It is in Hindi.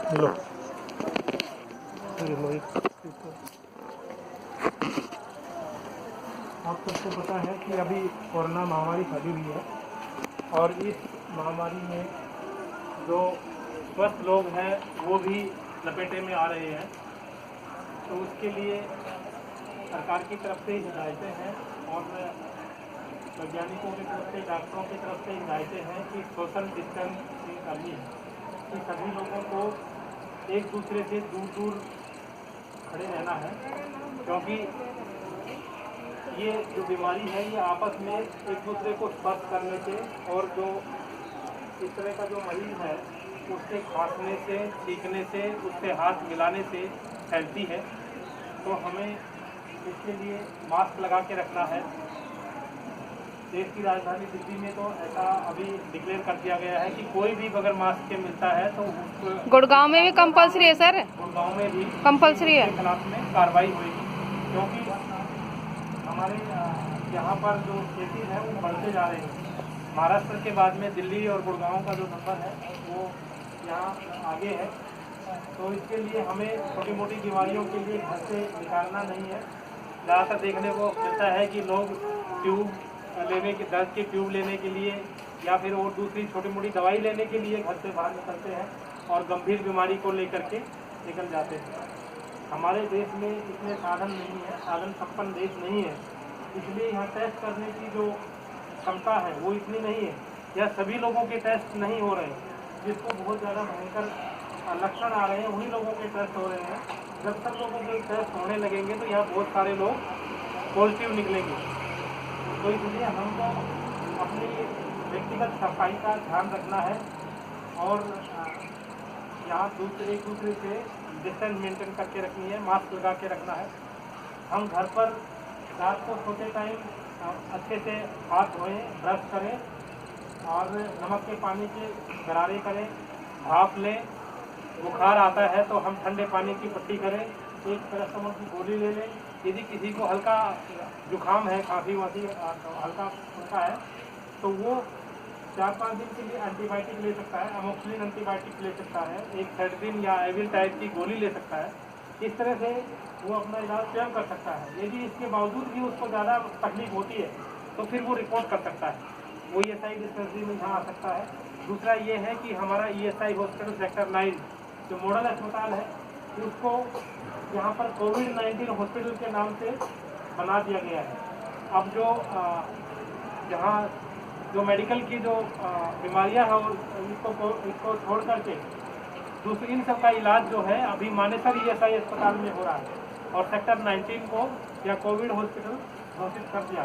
लो आप सबको पता है कि अभी कोरोना महामारी फैली हुई है और इस महामारी में जो स्वस्थ लोग हैं वो भी लपेटे में आ रहे हैं। तो उसके लिए सरकार की तरफ से हिदायतें हैं और वैज्ञानिकों की तरफ से, डॉक्टरों की तरफ से हिदायतें हैं कि सोशल डिस्टेंसिंग करनी है, कि सभी लोगों को एक दूसरे से दूर दूर खड़े रहना है, क्योंकि ये जो बीमारी है ये आपस में एक दूसरे को स्पर्श करने से और जो इस तरह का जो मरीज है उससे खांसने से, छींकने से, उससे हाथ मिलाने से फैलती है। तो हमें इसके लिए मास्क लगा के रखना है। देश की राजधानी दिल्ली में तो ऐसा अभी डिक्लेयर कर दिया गया है कि कोई भी बगैर मास्क के मिलता है तो गुड़गांव में भी कंपलसरी है सर। गुड़गांव में भी कंपलसरी है, के खिलाफ में कार्रवाई होगी, क्योंकि हमारे यहाँ पर जो केसेज है वो बढ़ते जा रहे हैं। महाराष्ट्र के बाद में दिल्ली और गुड़गांव का जो नंबर है वो यहाँ आगे है। तो इसके लिए हमें छोटी मोटी बीमारियों के लिए घर से निकालना नहीं है। ज़्यादातर देखने को मिलता है कि लोग ट्यूब लेने के, दर्द के ट्यूब लेने के लिए या फिर और दूसरी छोटी मोटी दवाई लेने के लिए घर से बाहर निकलते हैं और गंभीर बीमारी को लेकर के निकल जाते हैं। हमारे देश में इतने साधन नहीं है, साधन संपन्न देश नहीं है, इसलिए यहाँ टेस्ट करने की जो क्षमता है वो इतनी नहीं है, या सभी लोगों के टेस्ट नहीं हो रहे। जिसको बहुत ज़्यादा भयंकर लक्षण आ रहे हैं उन्हीं लोगों के टेस्ट हो रहे हैं। जब सब लोगों के टेस्ट होने लगेंगे तो यहाँ बहुत सारे लोग पॉजिटिव निकलेंगे। तो इसलिए हमको अपनी व्यक्तिगत सफाई का ध्यान रखना है और यहाँ एक दूसरे से डिस्टेंस मेंटेन करके रखनी है, मास्क लगा के रखना है। हम घर पर रात को सोते टाइम अच्छे से हाथ धोएं, ब्रश करें और नमक के पानी के गरारे करें, भाप लें। बुखार आता है तो हम ठंडे पानी की पट्टी करें, एक पैरासिटामोल की गोली ले लें। यदि किसी को हल्का जुकाम है, खांसी वासी हल्का फुल्का है तो वो 4-5 दिन के लिए एंटीबायोटिक ले सकता है, अमोक्सिलिन एंटीबायोटिक ले सकता है, एक सेड्रिन या एविल टाइप की गोली ले सकता है। इस तरह से वो अपना इलाज स्वयं कर सकता है। यदि इसके बावजूद भी उसको ज़्यादा तकलीफ होती है तो फिर वो रिपोर्ट कर सकता है, वो ESI डिस्पेंसरी में यहाँ आ सकता है। दूसरा ये है कि हमारा ESI हॉस्पिटल सेक्टर 9 जो मॉडल अस्पताल है उसको यहाँ पर कोविड-19 हॉस्पिटल के नाम से बना दिया गया है। अब जो यहाँ जो मेडिकल की जो बीमारियाँ हैं इसको छोड़ करके दूसरी इन सब का इलाज जो है अभी मानेसर ESI अस्पताल में हो रहा है और सेक्टर 19 को या कोविड हॉस्पिटल घोषित कर दिया।